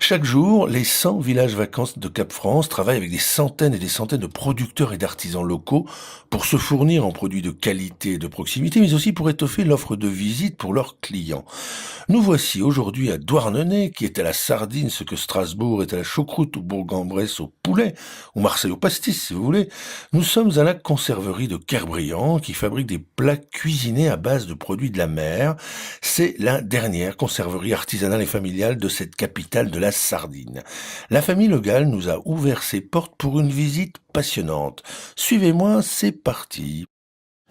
Chaque jour, les 100 villages vacances de Cap-France travaillent avec des centaines et des centaines de producteurs et d'artisans locaux pour se fournir en produits de qualité et de proximité, mais aussi pour étoffer l'offre de visite pour leurs clients. Nous voici aujourd'hui à Douarnenez, qui est à la sardine ce que Strasbourg est à la choucroute ou Bourg-en-Bresse au poulet, ou Marseille au pastis si vous voulez. Nous sommes à la conserverie de Kerbriand, qui fabrique des plats cuisinés à base de produits de la mer. C'est la dernière conserverie artisanale et familiale de cette capitale de la Sardine. La famille Le Gall nous a ouvert ses portes pour une visite passionnante. Suivez-moi, c'est parti.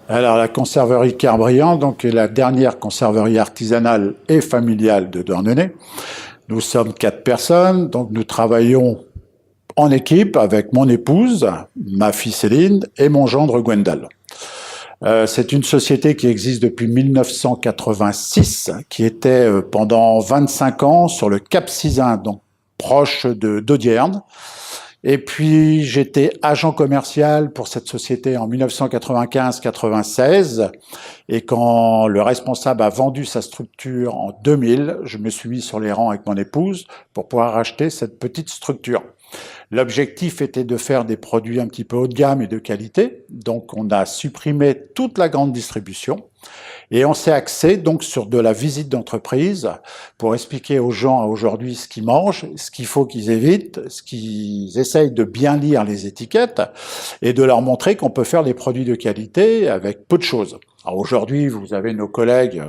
Alors la conserverie Kerbriand, donc est la dernière conserverie artisanale et familiale de Douarnenez. Nous sommes 4 personnes, donc nous travaillons en équipe avec mon épouse, ma fille Céline et mon gendre Gwendal. C'est une société qui existe depuis 1986, qui était pendant 25 ans sur le Cap Sizun, donc proche d'Audierne. Et puis j'étais agent commercial pour cette société en 1995-96. Et quand le responsable a vendu sa structure en 2000, je me suis mis sur les rangs avec mon épouse pour pouvoir racheter cette petite structure. L'objectif était de faire des produits un petit peu haut de gamme et de qualité. Donc on a supprimé toute la grande distribution et on s'est axé donc sur de la visite d'entreprise pour expliquer aux gens aujourd'hui ce qu'ils mangent, ce qu'il faut qu'ils évitent, ce qu'ils essayent de bien lire les étiquettes et de leur montrer qu'on peut faire des produits de qualité avec peu de choses. Alors aujourd'hui, vous avez nos collègues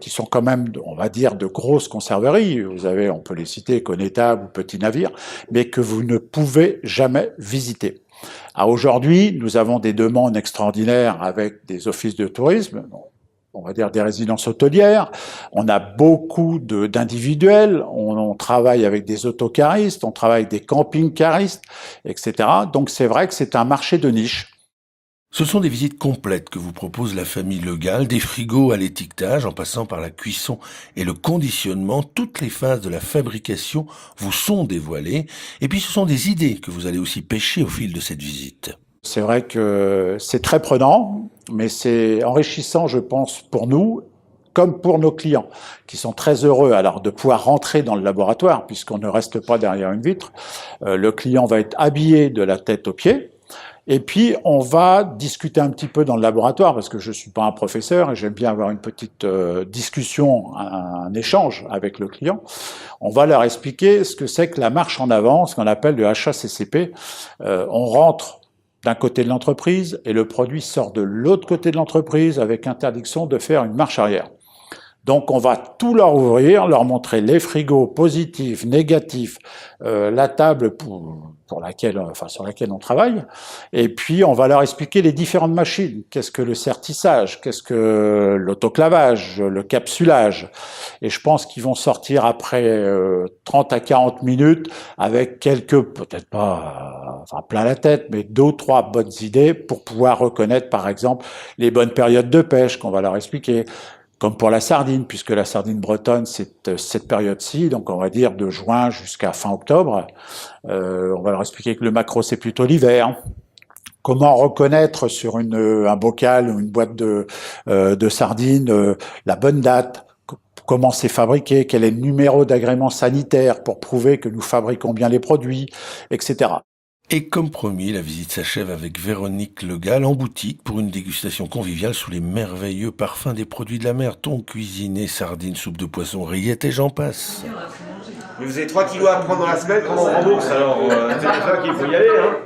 qui sont quand même, on va dire, de grosses conserveries. Vous avez, on peut les citer, Connétable ou Petit Navire, mais que vous ne pouvez jamais visiter. Alors aujourd'hui, nous avons des demandes extraordinaires avec des offices de tourisme, on va dire des résidences hôtelières. On a beaucoup d'individuels. On travaille avec des autocaristes, on travaille avec des camping-caristes, etc. Donc c'est vrai que c'est un marché de niche. Ce sont des visites complètes que vous propose la famille Le Gall, des frigos à l'étiquetage, en passant par la cuisson et le conditionnement. Toutes les phases de la fabrication vous sont dévoilées. Et puis ce sont des idées que vous allez aussi pêcher au fil de cette visite. C'est vrai que c'est très prenant, mais c'est enrichissant, je pense, pour nous, comme pour nos clients, qui sont très heureux alors de pouvoir rentrer dans le laboratoire, puisqu'on ne reste pas derrière une vitre. Le client va être habillé de la tête aux pieds. Et puis, on va discuter un petit peu dans le laboratoire, parce que je suis pas un professeur et j'aime bien avoir une petite discussion, un échange avec le client. On va leur expliquer ce que c'est que la marche en avant, ce qu'on appelle le HACCP. On rentre d'un côté de l'entreprise et le produit sort de l'autre côté de l'entreprise avec interdiction de faire une marche arrière. Donc on va tout leur ouvrir, leur montrer les frigos positifs, négatifs, la table pour laquelle, enfin sur laquelle on travaille, et puis on va leur expliquer les différentes machines. Qu'est-ce que le sertissage, qu'est-ce que l'autoclavage, le capsulage. Et je pense qu'ils vont sortir après 30 à 40 minutes avec quelques, peut-être pas, enfin plein la tête, mais 2 ou 3 bonnes idées pour pouvoir reconnaître par exemple les bonnes périodes de pêche qu'on va leur expliquer. Comme pour la sardine, puisque la sardine bretonne, c'est cette période-ci, donc on va dire de juin jusqu'à fin octobre. On va leur expliquer que le maquereau, c'est plutôt l'hiver. Comment reconnaître sur un bocal ou une boîte de sardines la bonne date, comment c'est fabriqué, quel est le numéro d'agrément sanitaire pour prouver que nous fabriquons bien les produits, etc. Et comme promis, la visite s'achève avec Véronique Le Gall en boutique pour une dégustation conviviale sous les merveilleux parfums des produits de la mer, thon cuisiné, sardines, soupe de poisson, rillettes et j'en passe. Mais vous avez 3 kilos à prendre dans la semaine, comment on rembourse alors c'est pour ça qu'il faut y aller, hein.